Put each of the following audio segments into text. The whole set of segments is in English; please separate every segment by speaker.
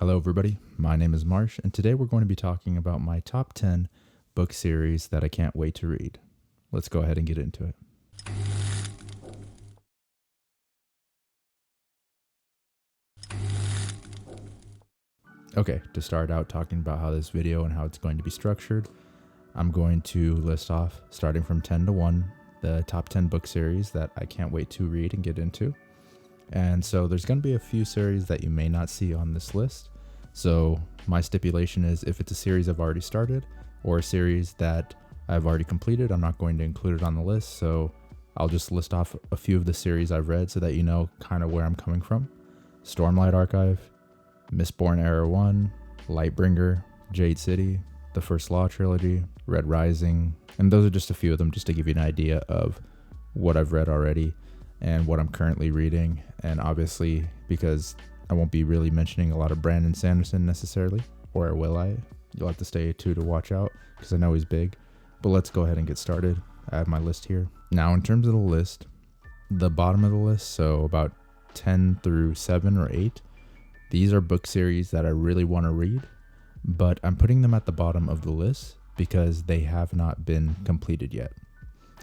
Speaker 1: Hello everybody, my name is Marsh, and today we're going to be talking about my top 10 book series that I can't wait to read. Let's go ahead and get into it. Okay, to start out talking about how this video and how it's going to be structured, I'm going to list off, starting from 10 to 1, the top 10 book series that I can't wait to read and get into. And so there's going to be a few series that you may not see on this list. So my stipulation is if it's a series I've already started or a series that I've already completed, I'm not going to include it on the list. So I'll just list off a few of the series I've read so that you know kind of where I'm coming from. Stormlight Archive, Mistborn Era 1, Lightbringer, Jade City, the First Law trilogy, Red Rising, and those are just a few of them just to give you an idea of what I've read already and what I'm currently reading. And obviously, because I won't be really mentioning a lot of Brandon Sanderson necessarily, or will I? You'll have to stay tuned to watch out because I know he's big. But let's go ahead and get started. I have my list here. Now, in terms of the list, the bottom of the list, so about 10 through 7 or 8, these are book series that I really want to read, but I'm putting them at the bottom of the list because they have not been completed yet.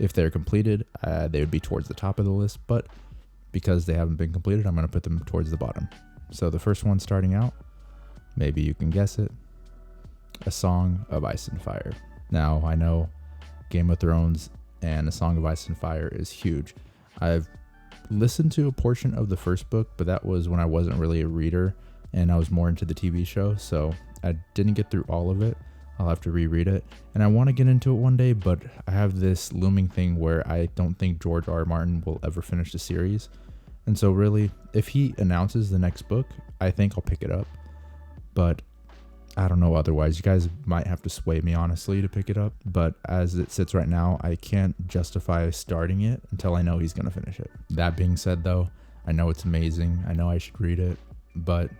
Speaker 1: If they're completed, they would be towards the top of the list, but because they haven't been completed, I'm going to put them towards the bottom. So the first one starting out, maybe you can guess it, A Song of Ice and Fire. Now, I know Game of Thrones and A Song of Ice and Fire is huge. I've listened to a portion of the first book, but that was when I wasn't really a reader and I was more into the TV show, so I didn't get through all of it. I'll have to reread it, and I want to get into it one day, but I have this looming thing where I don't think George R. R. Martin will ever finish the series. And so really, if he announces the next book, I think I'll pick it up. But I don't know otherwise. You guys might have to sway me, honestly, to pick it up. But as it sits right now, I can't justify starting it until I know he's going to finish it. That being said, though, I know it's amazing. I know I should read it, but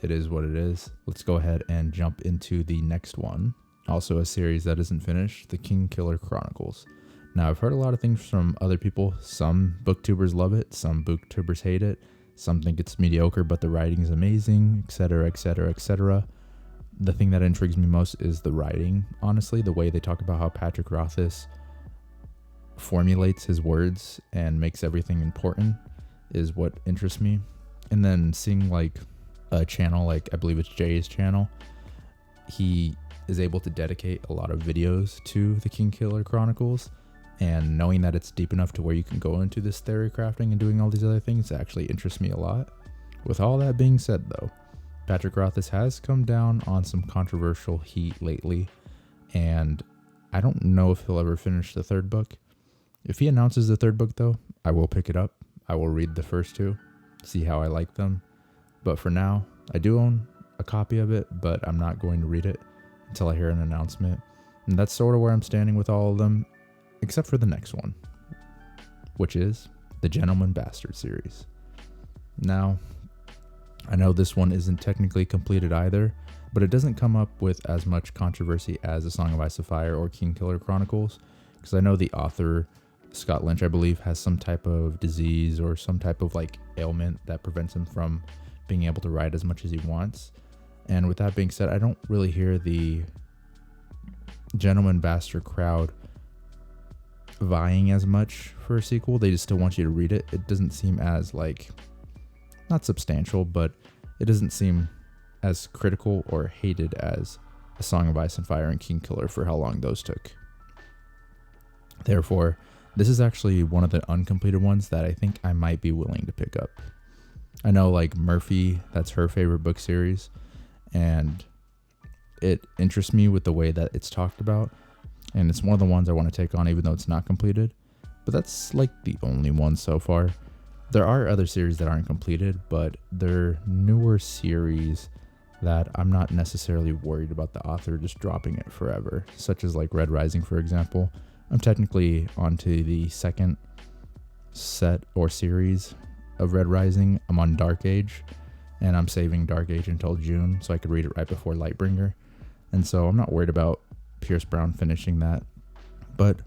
Speaker 1: it is what it is. Let's go ahead and jump into the next one. Also a series that isn't finished, The Kingkiller Chronicles. Now, I've heard a lot of things from other people. Some booktubers love it, some booktubers hate it, some think it's mediocre, but the writing is amazing, etc., etc., etc. The thing that intrigues me most is the writing, honestly. The way they talk about how Patrick Rothfuss formulates his words and makes everything important is what interests me. And then seeing like a channel, like I believe it's Jay's channel, he is able to dedicate a lot of videos to the Kingkiller Chronicles, and knowing that it's deep enough to where you can go into this theory crafting and doing all these other things actually interests me a lot. With all that being said, though, Patrick Rothfuss has come down on some controversial heat lately, and I don't know if he'll ever finish the third book. If he announces the third book, though, I will pick it up. I will read the first two, see how I like them. But for now, I do own a copy of it, but I'm not going to read it until I hear an announcement. And that's sort of where I'm standing with all of them, except for the next one, which is the Gentleman Bastard series. Now, I know this one isn't technically completed either, but it doesn't come up with as much controversy as A Song of Ice and Fire or Kingkiller Chronicles, because I know the author, Scott Lynch, I believe, has some type of disease or some type of like ailment that prevents him from being able to write as much as he wants. And with that being said, I don't really hear the Gentleman Bastard crowd vying as much for a sequel. They just still want you to read it. It doesn't seem as like, not substantial, but it doesn't seem as critical or hated as A Song of Ice and Fire and Kingkiller for how long those took. Therefore, this is actually one of the uncompleted ones that I think I might be willing to pick up. I know like Murphy, that's her favorite book series, and it interests me with the way that it's talked about, and it's one of the ones I want to take on even though it's not completed, but that's like the only one so far. There are other series that aren't completed, but they're newer series that I'm not necessarily worried about the author just dropping it forever, such as like Red Rising, for example. I'm technically onto the second set or series of Red Rising. I'm on Dark Age, and I'm saving Dark Age until June so I could read it right before Lightbringer. And so I'm not worried about Pierce Brown finishing that. But,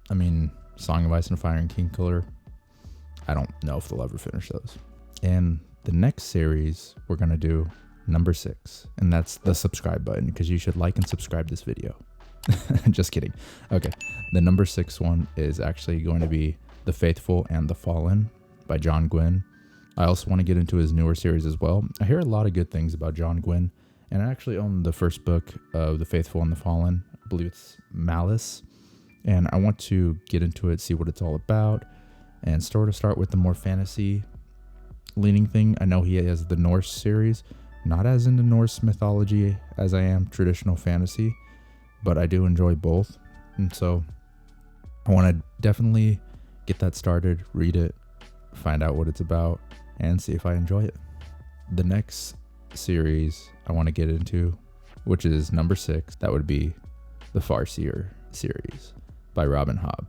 Speaker 1: I mean, Song of Ice and Fire and Kingkiller, I don't know if they'll ever finish those. And the next series we're going to do number 6, and that's the subscribe button, because you should like and subscribe this video. Just kidding. Okay, the number 6 one is actually going to be The Faithful and the Fallen by John Gwynne. I also want to get into his newer series as well. I hear a lot of good things about John Gwynne, and I actually own the first book of The Faithful and the Fallen. I believe it's Malice, and I want to get into it, see what it's all about, and sort of start with the more fantasy leaning thing. I know he has the Norse series, not as into Norse mythology as I am traditional fantasy, but I do enjoy both, and so I want to definitely get that started, read it, find out what it's about, and see if I enjoy it. The next series I want to get into, which is number 6, that would be the Farseer series by Robin Hobb.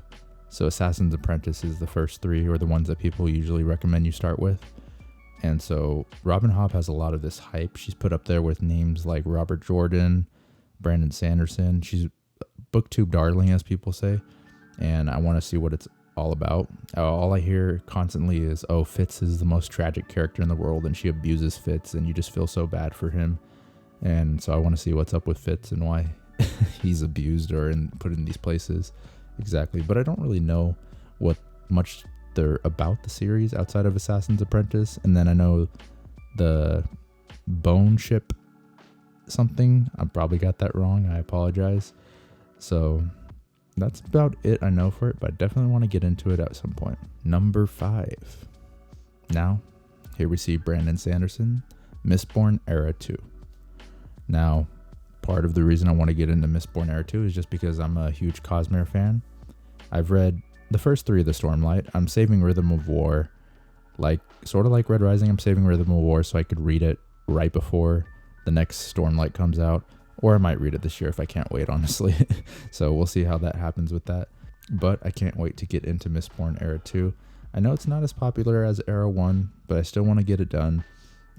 Speaker 1: So Assassin's Apprentice is the first 3, or the ones that people usually recommend you start with. And so Robin Hobb has a lot of this hype. She's put up there with names like Robert Jordan, Brandon Sanderson. She's booktube darling, as people say, and I want to see what it's all about. All I hear constantly is, oh, Fitz is the most tragic character in the world, and she abuses Fitz, and you just feel so bad for him. And so I want to see what's up with Fitz and why he's abused or put in these places exactly. But I don't really know what much they're about the series outside of Assassin's Apprentice. And then I know the Bone Ship something. I probably got that wrong. I apologize. So that's about it I know for it, but I definitely want to get into it at some point. Number 5. Now, here we see Brandon Sanderson, Mistborn Era 2. Now, part of the reason I want to get into Mistborn Era 2 is just because I'm a huge Cosmere fan. I've read the first 3 of the Stormlight. I'm saving Rhythm of War, sort of like Red Rising. I'm saving Rhythm of War so I could read it right before the next Stormlight comes out. Or I might read it this year if I can't wait, honestly. So we'll see how that happens with that. But I can't wait to get into Mistborn Era 2. I know it's not as popular as Era 1, but I still want to get it done.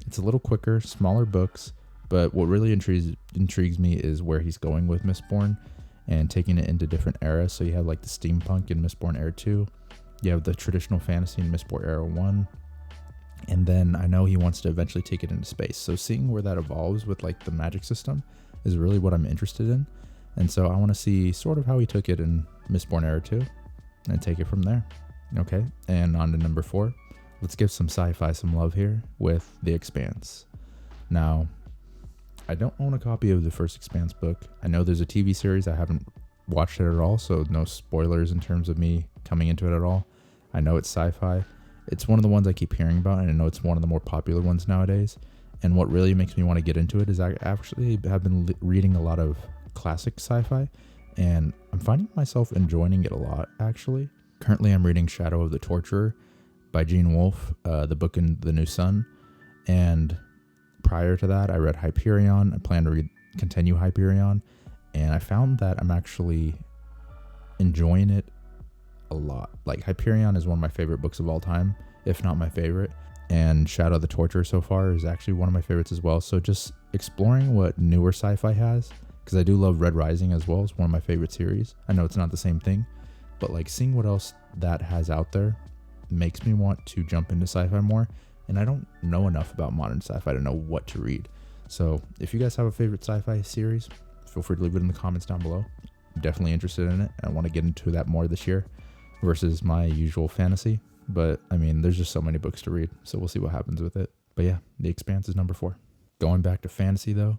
Speaker 1: It's a little quicker, smaller books, but what really intrigues me is where he's going with Mistborn and taking it into different eras. So you have like the steampunk in Mistborn Era 2. You have the traditional fantasy in Mistborn Era 1. And then I know he wants to eventually take it into space. So seeing where that evolves with like the magic system is really what I'm interested in. And so I want to see sort of how he took it in Mistborn Era 2 and take it from there. Okay, and on to number 4. Let's give some sci-fi some love here with The Expanse. Now, I don't own a copy of the first Expanse book. I know there's a TV series. I haven't watched it at all, so no spoilers in terms of me coming into it at all. I know it's sci-fi. It's one of the ones I keep hearing about, and I know it's one of the more popular ones nowadays. And what really makes me want to get into it is I actually have been reading a lot of classic sci-fi, and I'm finding myself enjoying it a lot, actually. Currently, I'm reading Shadow of the Torturer by Gene Wolfe, the book in The New Sun. And prior to that, I read Hyperion. I plan to continue Hyperion. And I found that I'm actually enjoying it a lot. Like, Hyperion is one of my favorite books of all time, if not my favorite. And Shadow of the Torturer so far is actually one of my favorites as well. So just exploring what newer sci-fi has, because I do love Red Rising as well. It's one of my favorite series. I know it's not the same thing, but like seeing what else that has out there makes me want to jump into sci-fi more. And I don't know enough about modern sci-fi to know what to read. So if you guys have a favorite sci-fi series, feel free to leave it in the comments down below. I'm definitely interested in it. I want to get into that more this year versus my usual fantasy. But I mean, there's just so many books to read, so we'll see what happens with it. But yeah, The Expanse is number 4. Going back to fantasy though,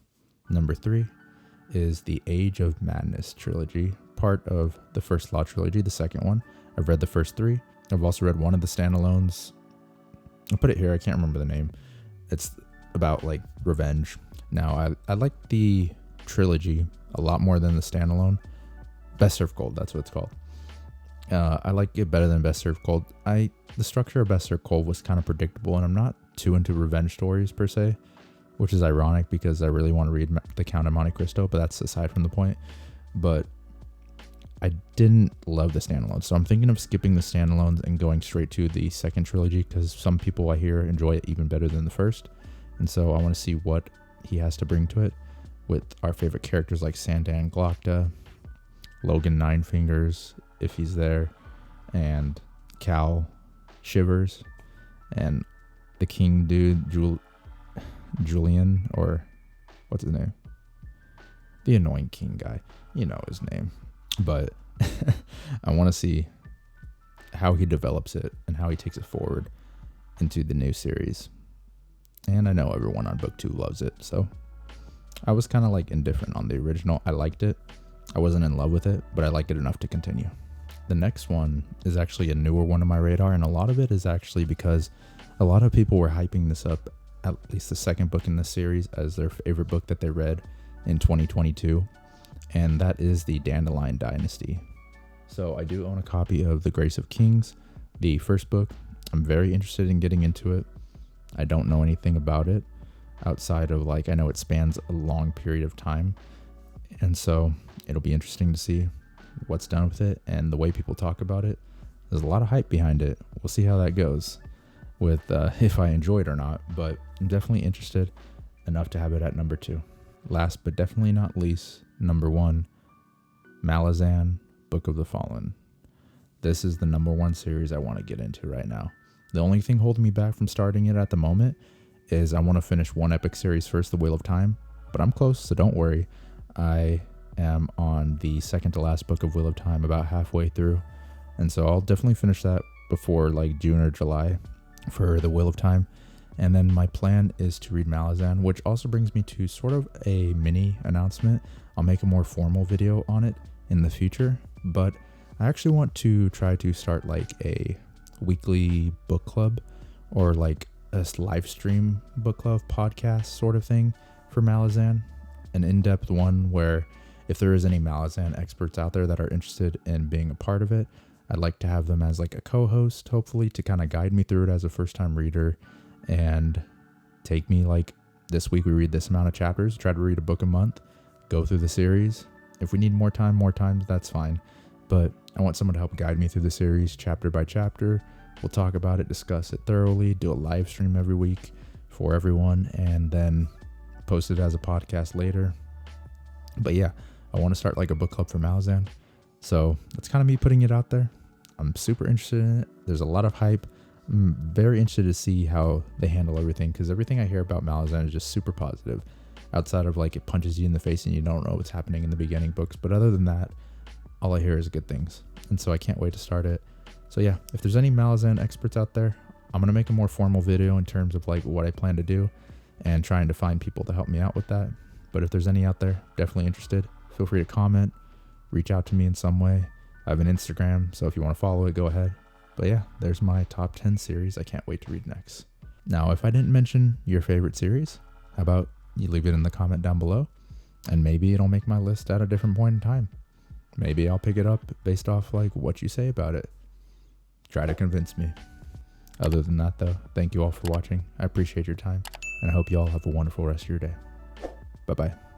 Speaker 1: number 3 is the Age of Madness trilogy, part of the First Law trilogy, the second one. I've read the first 3. I've also read one of the standalones. I'll put it here, I can't remember the name. It's about like revenge. Now, I like the trilogy a lot more than the standalone. Best Served Cold, that's what it's called. I like it better than Best Served Cold. The structure of Best Served Cold was kind of predictable, and I'm not too into revenge stories per se, which is ironic because I really want to read The Count of Monte Cristo, but that's aside from the point. But I didn't love the standalones, so I'm thinking of skipping the standalones and going straight to the second trilogy, because some people I hear enjoy it even better than the first. And so I want to see what he has to bring to it with our favorite characters like Sandan Glokta, Logan Ninefingers, if he's there, and Cal Shivers, and the King dude, Julian, or what's his name? The annoying king guy. You know his name. But I want to see how he develops it and how he takes it forward into the new series. And I know everyone on book 2 loves it, so I was kind of like indifferent on the original. I liked it. I wasn't in love with it, but I liked it enough to continue. The next one is actually a newer one on my radar, and a lot of it is actually because a lot of people were hyping this up, at least the second book in this series, as their favorite book that they read in 2022, and that is the Dandelion Dynasty. So I do own a copy of The Grace of Kings, the first book. I'm very interested in getting into it. I don't know anything about it outside of I know it spans a long period of time, and so it'll be interesting to see what's done with it and the way people talk about it. There's a lot of hype behind it. We'll see how that goes with if I enjoy it or not, but I'm definitely interested enough to have it at number 2. Last but definitely not least, number 1, Malazan, Book of the Fallen. This is the number 1 series I want to get into right now. The only thing holding me back from starting it at the moment is I want to finish one epic series first, The Wheel of Time, but I'm close, so don't worry. I am on the second to last book of Wheel of Time, about halfway through, and so I'll definitely finish that before June or July for The Wheel of Time. And then my plan is to read Malazan, which also brings me to sort of a mini announcement. I'll make a more formal video on it in the future, but I actually want to try to start a weekly book club, or a live stream book club podcast sort of thing for Malazan, an in-depth one where if there is any Malazan experts out there that are interested in being a part of it, I'd like to have them as a co-host, hopefully, to kind of guide me through it as a first-time reader and take me this week we read this amount of chapters, try to read a book a month, go through the series. If we need more time, that's fine. But I want someone to help guide me through the series chapter by chapter. We'll talk about it, discuss it thoroughly, do a live stream every week for everyone, and then post it as a podcast later. But yeah, I want to start a book club for Malazan. So that's kind of me putting it out there. I'm super interested in it. There's a lot of hype. I'm very interested to see how they handle everything, because everything I hear about Malazan is just super positive. Outside of it punches you in the face and you don't know what's happening in the beginning books. But other than that, all I hear is good things. And so I can't wait to start it. So yeah, if there's any Malazan experts out there, I'm going to make a more formal video in terms of what I plan to do and trying to find people to help me out with that. But if there's any out there definitely interested, feel free to comment, reach out to me in some way. I have an Instagram, so if you want to follow it, go ahead. But yeah, there's my top 10 series I can't wait to read next. Now, if I didn't mention your favorite series, how about you leave it in the comment down below, and maybe it'll make my list at a different point in time. Maybe I'll pick it up based off what you say about it. Try to convince me. Other than that though, thank you all for watching. I appreciate your time, and I hope you all have a wonderful rest of your day. Bye-bye.